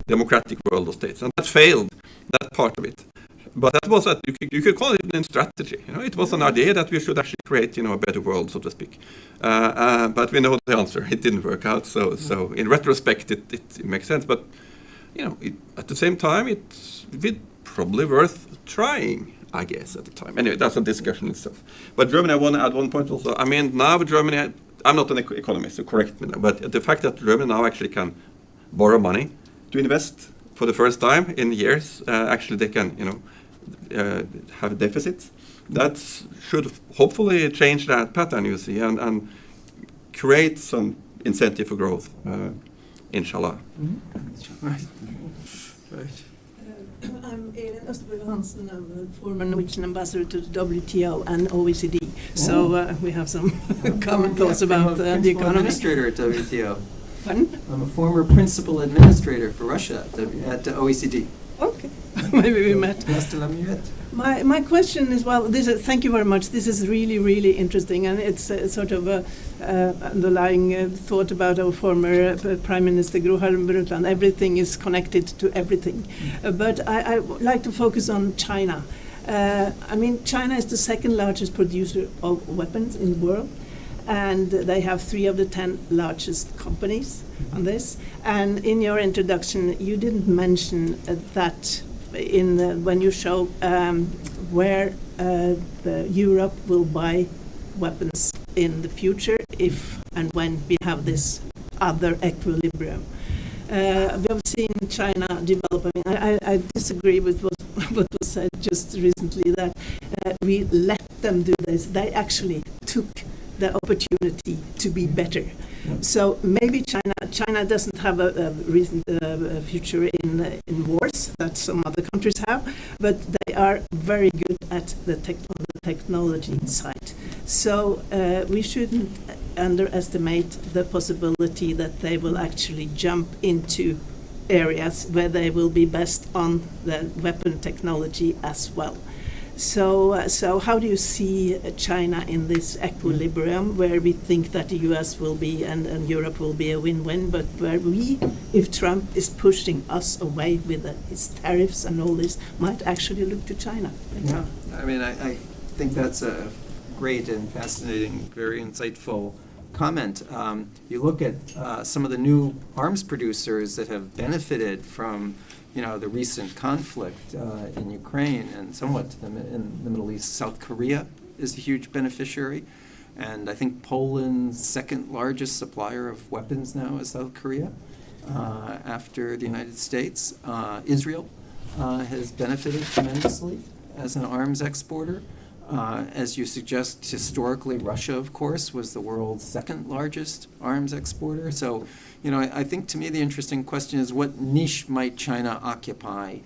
[SPEAKER 4] democratic world of states. And that failed, that part of it. But that was you could call it a strategy. You know, it was an idea that we should actually create, you know, a better world, so to speak. But we know the answer. It didn't work out. So in retrospect, it makes sense. But you know, at the same time, it's probably worth trying, I guess, at the time. Anyway, that's a discussion itself. But Germany, I want to add one point also. I mean, now Germany, I'm not an economist, so correct me now, but the fact that Germany now actually can borrow money to invest for the first time in years, actually they can, you know, have a deficit. That should hopefully change that pattern, you see, and create some incentive for growth, inshallah.
[SPEAKER 2] Mm-hmm. Right.
[SPEAKER 7] I'm Elin Österberg Hansen, I'm a former Norwegian ambassador to the WTO and OECD. So we have some common thoughts about the economy.
[SPEAKER 2] Administrator at WTO.
[SPEAKER 7] Pardon?
[SPEAKER 2] I'm a former principal administrator for Russia at OECD.
[SPEAKER 7] Okay, maybe we met. My question is, well, thank you very much. This is really, really interesting, and it's sort of a underlying thought about our former Prime Minister Gro Harlem Brundtland. Everything is connected to everything. But I would like to focus on China. I mean, China is the second largest producer of weapons in the world, and they have 3 of the 10 largest companies on this. And in your introduction, you didn't mention that when you show where Europe will buy weapons in the future if and when we have this other equilibrium. We have seen China developing. I disagree with what was said just recently, that we let them do this. They actually took the opportunity to be better. So maybe China doesn't have a recent future in wars that some other countries have, but they are very good at the technology side. So we shouldn't underestimate the possibility that they will actually jump into areas where they will be best on the weapon technology as well. So how do you see China in this equilibrium where we think that the US will be and Europe will be a win-win, but where we, if Trump is pushing us away with his tariffs and all this, might actually look to China?
[SPEAKER 2] Yeah, I mean, I think that's a great and fascinating, very insightful comment. You look at some of the new arms producers that have benefited from the recent conflict in Ukraine and somewhat in the Middle East. South Korea is a huge beneficiary, and I think Poland's second largest supplier of weapons now is South Korea, after the United States. Israel has benefited tremendously as an arms exporter. As you suggest, historically, Russia, of course, was the world's second largest arms exporter. So, I think to me the interesting question is what niche might China occupy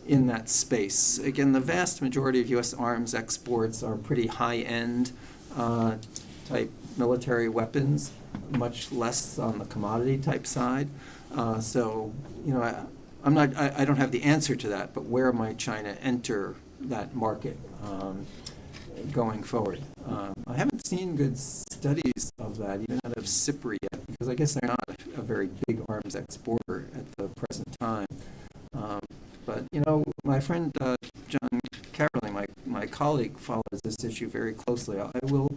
[SPEAKER 2] in that space? Again, the vast majority of U.S. arms exports are pretty high-end type military weapons, much less on the commodity type side. So, I don't have the answer to that, but where might China enter that market going forward? I haven't seen good studies of that, even out of Cypre yet, because I guess they're not a very big arms exporter at the present time. But, my friend John Caroline, my colleague, follows this issue very closely. I will,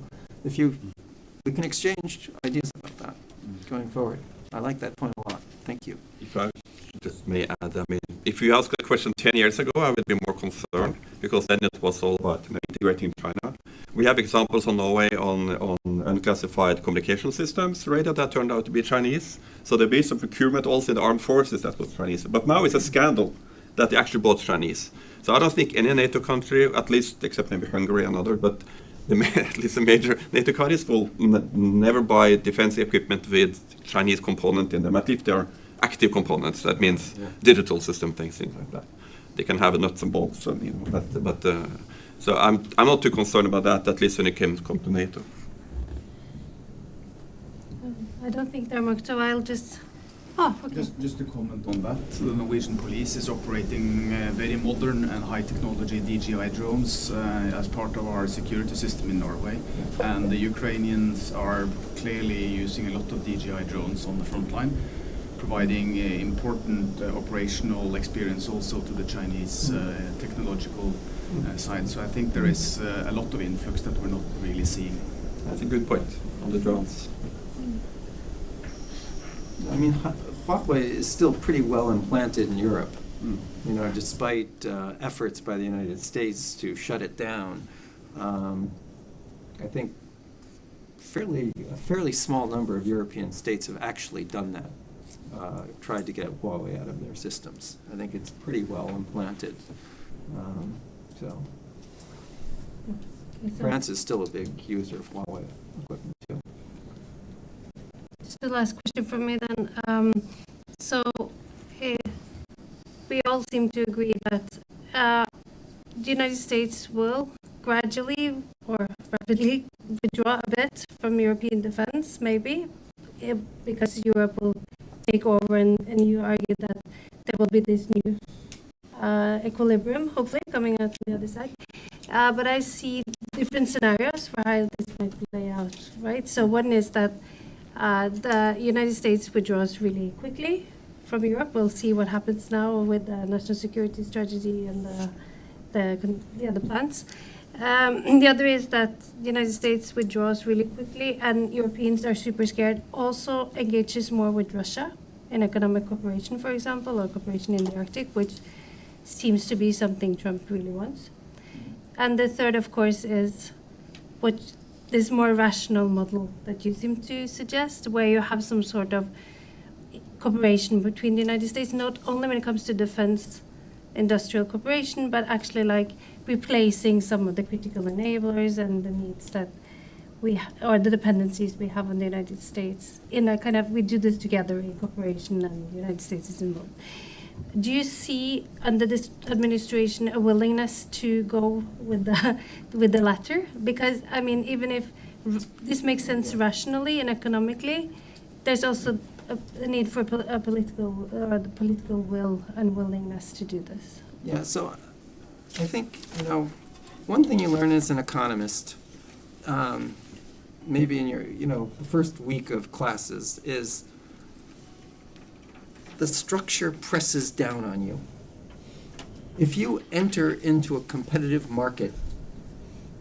[SPEAKER 2] we can exchange ideas about that going forward. I like that point a lot. Thank you.
[SPEAKER 4] If I just may add, if you asked the question 10 years ago, I would be more concerned, because then it was all about integrating China. We have examples on Norway on unclassified communication systems, radar that turned out to be Chinese. So the base of procurement also in the armed forces that was Chinese. But now it's a scandal that they actually bought Chinese. So I don't think any NATO country, at least except maybe Hungary and others, but at least the major NATO countries will never buy defense equipment with Chinese component in them. At least they are active components. That means digital system things like that. They can have nuts and bolts, and, so I'm not too concerned about that. At least when it comes to NATO.
[SPEAKER 1] I don't think there are much, so I'll just. Oh, okay.
[SPEAKER 8] Just to comment on that, the Norwegian police is operating very modern and high technology DJI drones as part of our security system in Norway. And the Ukrainians are clearly using a lot of DJI drones on the front line, providing important operational experience also to the Chinese technological side. So I think there is a lot of influx that we're not really seeing.
[SPEAKER 4] That's a good point on the drones.
[SPEAKER 2] I mean, Huawei is still pretty well implanted in Europe, despite efforts by the United States to shut it down. I think a fairly small number of European states have actually done that, tried to get Huawei out of their systems. I think it's pretty well implanted. France is still a big user of Huawei equipment too.
[SPEAKER 1] Just the last question from me then. We all seem to agree that the United States will gradually or rapidly withdraw a bit from European defense, maybe, because Europe will take over, and you argue that there will be this new equilibrium, hopefully, coming out from the other side. But I see different scenarios for how this might play out, right? So one is that the United States withdraws really quickly from Europe. We'll see what happens now with the national security strategy and the plans. The other is that the United States withdraws really quickly, and Europeans are super scared. Also engages more with Russia in economic cooperation, for example, or cooperation in the Arctic, which seems to be something Trump really wants. And the third, of course, is this more rational model that you seem to suggest, where you have some sort of cooperation between the United States, not only when it comes to defense industrial cooperation, but actually like replacing some of the critical enablers and the needs that or the dependencies we have on the United States in a kind of, we do this together in cooperation and the United States is involved. Do you see under this administration a willingness to go with the latter? Because I mean, even if this makes sense rationally and economically, there's also a need for a political or the political will and willingness to do this.
[SPEAKER 2] Yeah, so I think, one thing you learn as an economist, maybe in your, the first week of classes, is the structure presses down on you. If you enter into a competitive market,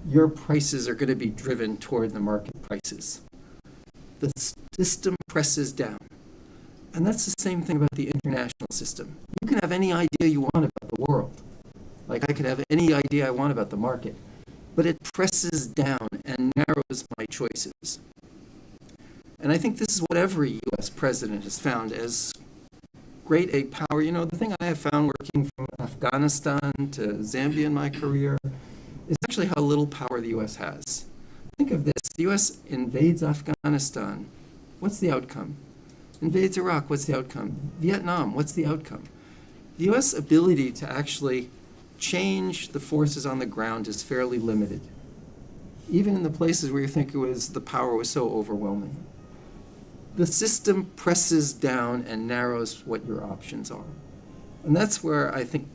[SPEAKER 2] your prices are going to be driven toward the market prices. The system presses down. And that's the same thing about the international system. You can have any idea you want about the world. Like I could have any idea I want about the market. But it presses down and narrows my choices. And I think this is what every U.S. president has found as great a power. The thing I have found working from Afghanistan to Zambia in my career is actually how little power the U.S. has. Think of this. The U.S. invades Afghanistan. What's the outcome? Invades Iraq. What's the outcome? Vietnam. What's the outcome? The U.S. ability to actually change the forces on the ground is fairly limited, even in the places where you think the power was so overwhelming. The system presses down and narrows what your options are. And that's where I think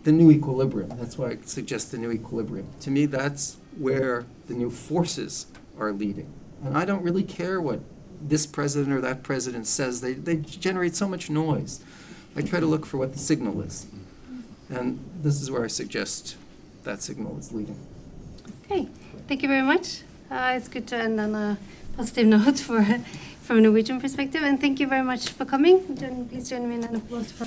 [SPEAKER 2] the new equilibrium, that's why I suggest the new equilibrium. To me, that's where the new forces are leading. And I don't really care what this president or that president says. They generate so much noise. I try to look for what the signal is. And this is where I suggest that signal is leading.
[SPEAKER 1] Okay, thank you very much. It's good to end on a positive note from a Norwegian perspective. And thank you very much for coming. Please join me in an applause for